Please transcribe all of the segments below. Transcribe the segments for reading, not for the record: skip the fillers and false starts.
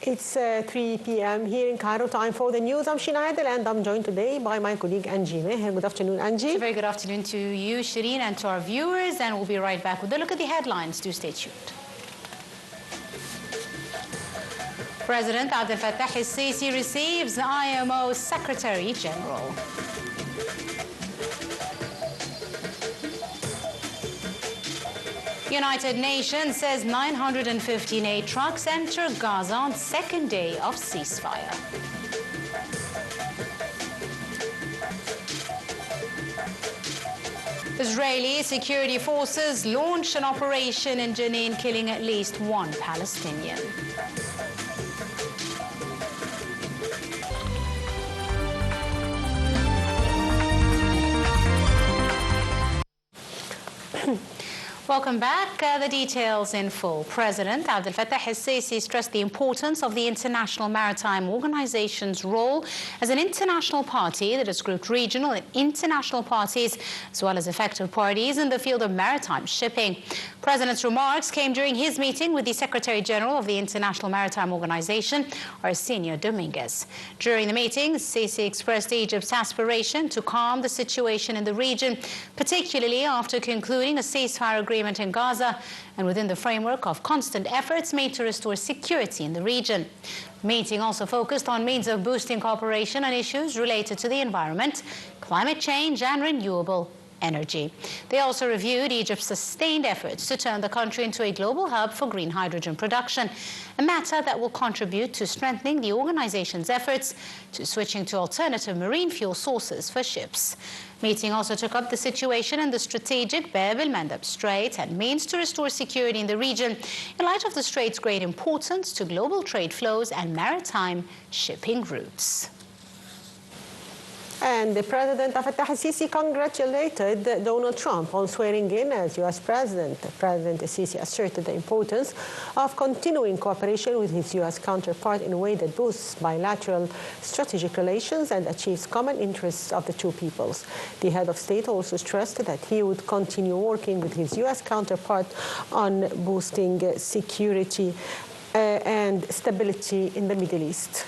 It's 3 p.m. here in Cairo. Time for the news. I'm Shina Adel, and I'm joined today by my colleague Angie Meher. Good afternoon, Angie. A very good afternoon to you, Shireen, and to our viewers. And we'll be right back with a look at the headlines. Do stay tuned. President Abdel-Fattah al-Sisi receives IMO Secretary General. United Nations says 958 trucks enter Gaza on second day of ceasefire. Israeli security forces launched an operation in Jenin, killing at least one Palestinian. Welcome back. The details in full. President Abdel-Fattah al-Sisi stressed the importance of the International Maritime Organization's role as an international party that has grouped regional and international parties as well as effective parties in the field of maritime shipping. President's remarks came during his meeting with the Secretary General of the International Maritime Organization, Arsenio Dominguez. During the meeting, Sisi expressed Egypt's aspiration to calm the situation in the region, particularly after concluding a ceasefire agreement in Gaza and within the framework of constant efforts made to restore security in the region. The meeting also focused on means of boosting cooperation on issues related to the environment, climate change and renewable energy. They also reviewed Egypt's sustained efforts to turn the country into a global hub for green hydrogen production, a matter that will contribute to strengthening the organization's efforts to switching to alternative marine fuel sources for ships. Meeting also took up the situation in the strategic Bab el-Mandeb Strait and means to restore security in the region in light of the strait's great importance to global trade flows and maritime shipping routes. And the President Abdel-Fattah al-Sisi congratulated Donald Trump on swearing in as U.S. President. President al-Sisi asserted the importance of continuing cooperation with his U.S. counterpart in a way that boosts bilateral strategic relations and achieves common interests of the two peoples. The head of state also stressed that he would continue working with his U.S. counterpart on boosting security and stability in the Middle East.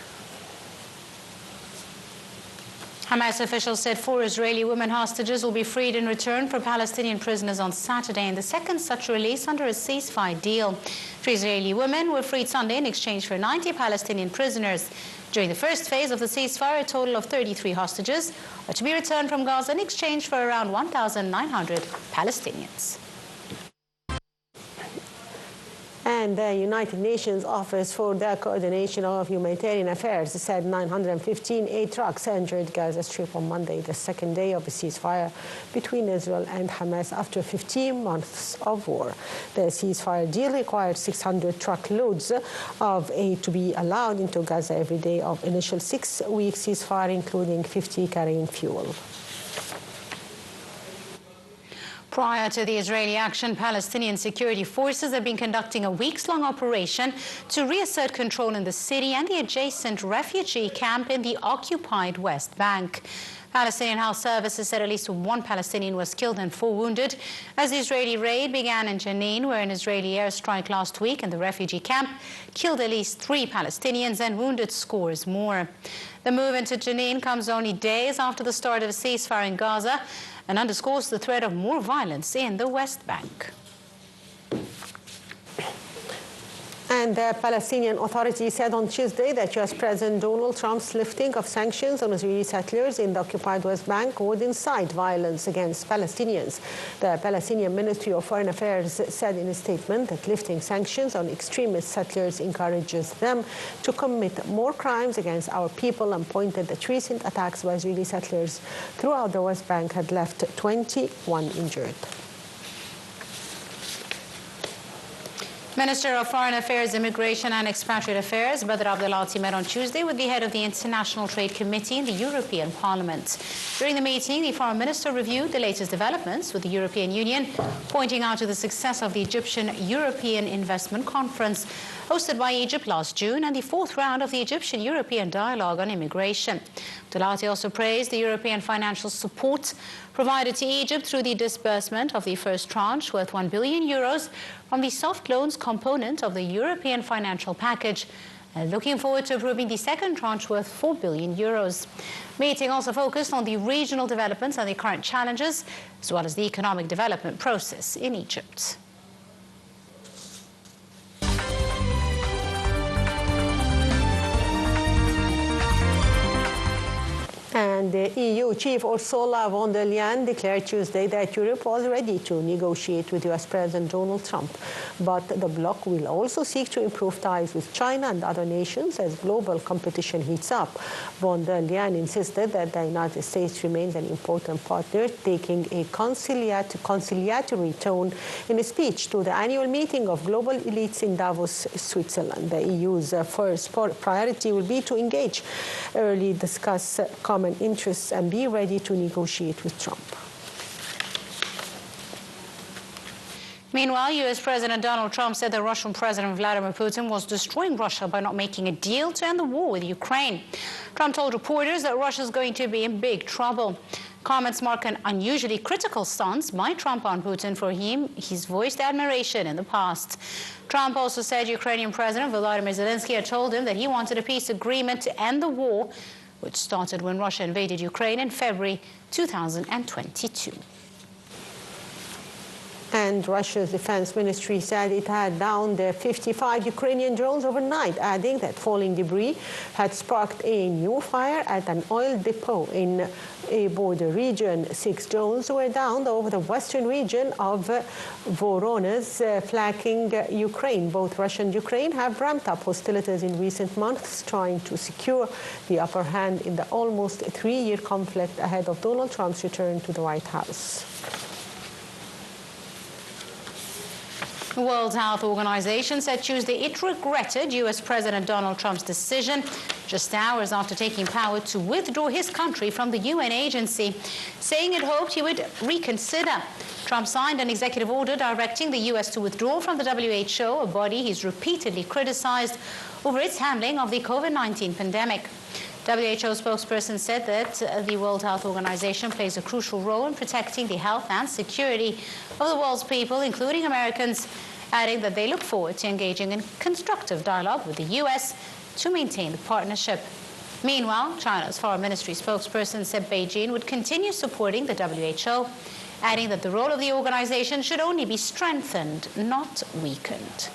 Hamas officials said 4 Israeli women hostages will be freed in return for Palestinian prisoners on Saturday, in the second such release under a ceasefire deal. 3 Israeli women were freed Sunday in exchange for 90 Palestinian prisoners. During the first phase of the ceasefire, a total of 33 hostages are to be returned from Gaza in exchange for around 1,900 Palestinians. And the United Nations Office for the Coordination of Humanitarian Affairs said 915 aid trucks entered Gaza Strip on Monday, the second day of a ceasefire between Israel and Hamas after 15 months of war. The ceasefire deal required 600 truckloads of aid to be allowed into Gaza every day of initial 6-week ceasefire, including 50 carrying fuel. Prior to the Israeli action, Palestinian security forces have been conducting a weeks-long operation to reassert control in the city and the adjacent refugee camp in the occupied West Bank. Palestinian Health Services said at least 1 Palestinian was killed and 4 wounded as the Israeli raid began in Jenin, where an Israeli airstrike last week in the refugee camp killed at least 3 Palestinians and wounded scores more. The move into Jenin comes only days after the start of a ceasefire in Gaza and underscores the threat of more violence in the West Bank. And the Palestinian Authority said on Tuesday that U.S. President Donald Trump's lifting of sanctions on Israeli settlers in the occupied West Bank would incite violence against Palestinians. The Palestinian Ministry of Foreign Affairs said in a statement that lifting sanctions on extremist settlers encourages them to commit more crimes against our people, and pointed that recent attacks by Israeli settlers throughout the West Bank had left 21 injured. Minister of Foreign Affairs, Immigration and Expatriate Affairs, Badr Abdelati, met on Tuesday with the head of the International Trade Committee in the European Parliament. During the meeting, the Foreign Minister reviewed the latest developments with the European Union, pointing out to the success of the Egyptian-European Investment Conference hosted by Egypt last June and the 4th round of the Egyptian-European Dialogue on Immigration. Abdelati also praised the European financial support provided to Egypt through the disbursement of the first tranche worth €1 billion from the soft loans component of the European financial package, and looking forward to approving the second tranche worth €4 billion. Meeting also focused on the regional developments and the current challenges, as well as the economic development process in Egypt. And the EU chief Ursula von der Leyen declared Tuesday that Europe was ready to negotiate with US President Donald Trump. But the bloc will also seek to improve ties with China and other nations as global competition heats up. Von der Leyen insisted that the United States remains an important partner, taking a conciliatory tone in a speech to the annual meeting of global elites in Davos, Switzerland. The EU's first priority will be to engage, early discuss common interests and be ready to negotiate with Trump. Meanwhile, U.S. President Donald Trump said that Russian President Vladimir Putin was destroying Russia by not making a deal to end the war with Ukraine. Trump told reporters that Russia is going to be in big trouble. Comments mark an unusually critical stance by Trump on Putin, for whom he's voiced admiration in the past. Trump also said Ukrainian President Volodymyr Zelensky had told him that he wanted a peace agreement to end the war, which started when Russia invaded Ukraine in February 2022. And Russia's defense ministry said it had downed 55 Ukrainian drones overnight, adding that falling debris had sparked a new fire at an oil depot in a border region. 6 drones were downed over the western region of Voronezh, flanking Ukraine. Both Russia and Ukraine have ramped up hostilities in recent months, trying to secure the upper hand in the almost 3-year conflict ahead of Donald Trump's return to the White House. The World Health Organization said Tuesday it regretted U.S. President Donald Trump's decision just hours after taking power to withdraw his country from the UN agency, saying it hoped he would reconsider. Trump signed an executive order directing the U.S. to withdraw from the WHO, a body he's repeatedly criticized over its handling of the COVID-19 pandemic. WHO spokesperson said that the World Health Organization plays a crucial role in protecting the health and security of the world's people, including Americans, adding that they look forward to engaging in constructive dialogue with the U.S. to maintain the partnership. Meanwhile, China's Foreign Ministry spokesperson said Beijing would continue supporting the WHO, adding that the role of the organization should only be strengthened, not weakened.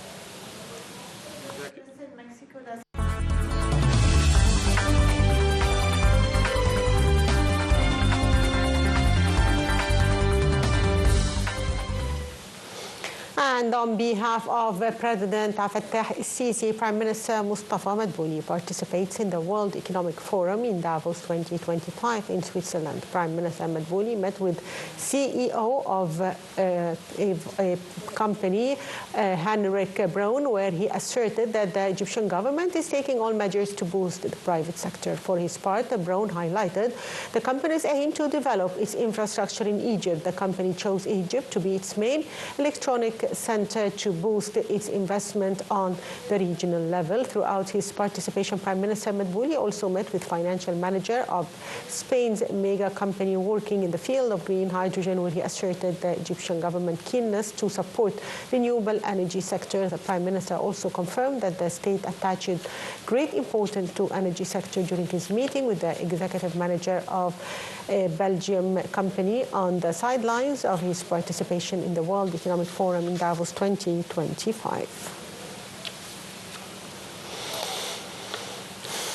And on behalf of President Fattah el-Sisi, Prime Minister Mustafa Madbouli participates in the World Economic Forum in Davos 2025 in Switzerland. Prime Minister Madbouli met with CEO of a company, Henrik Braun, where he asserted that the Egyptian government is taking all measures to boost the private sector. For his part, Braun highlighted the company's aim to develop its infrastructure in Egypt. The company chose Egypt to be its main electronic center to boost its investment on the regional level. Throughout his participation, Prime Minister Madbouli also met with financial manager of Spain's mega company working in the field of green hydrogen, where he asserted the Egyptian government keenness to support renewable energy sector. The Prime Minister also confirmed that the state attaches great importance to energy sector during his meeting with the executive manager of a Belgium company on the sidelines of his participation in the World Economic Forum in Davos 2025.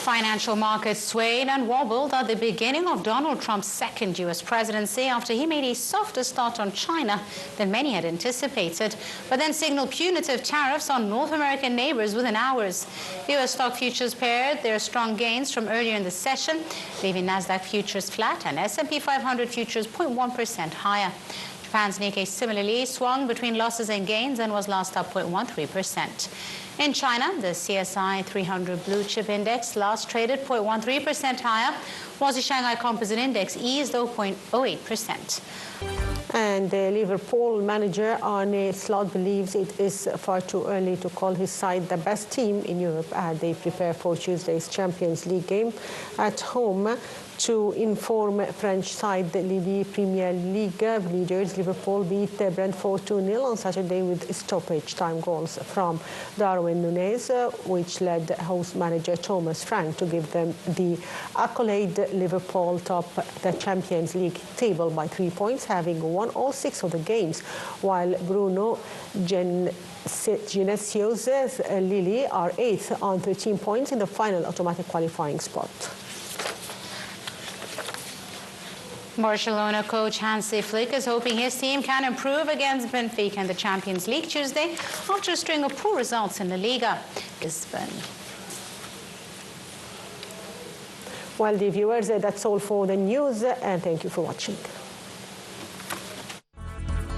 Financial markets swayed and wobbled at the beginning of Donald Trump's second U.S. presidency after he made a softer start on China than many had anticipated, but then signaled punitive tariffs on North American neighbors within hours. U.S. stock futures paired their strong gains from earlier in the session, leaving Nasdaq futures flat and S&P 500 futures 0.1% higher. Japan's Nikkei similarly swung between losses and gains and was last up 0.13%. In China, the CSI 300 blue chip index last traded 0.13% higher, while the Shanghai Composite Index eased 0.08%. And the Liverpool manager Arne Slot believes it is far too early to call his side the best team in Europe as they prepare for Tuesday's Champions League game at home To inform French side Lille Premier League leaders, Liverpool beat Brentford 2-0 on Saturday with stoppage time goals from Darwin Núñez, which led host manager Thomas Frank to give them the accolade. Liverpool top the Champions League table by 3 points, having won all 6 of the games, while Bruno Genesio's Lille are 8th on 13 points in the final automatic qualifying spot. Barcelona coach Hansi Flick is hoping his team can improve against Benfica in the Champions League Tuesday after a string of poor results in the Liga. Well, dear viewers, that's all for the news, and thank you for watching.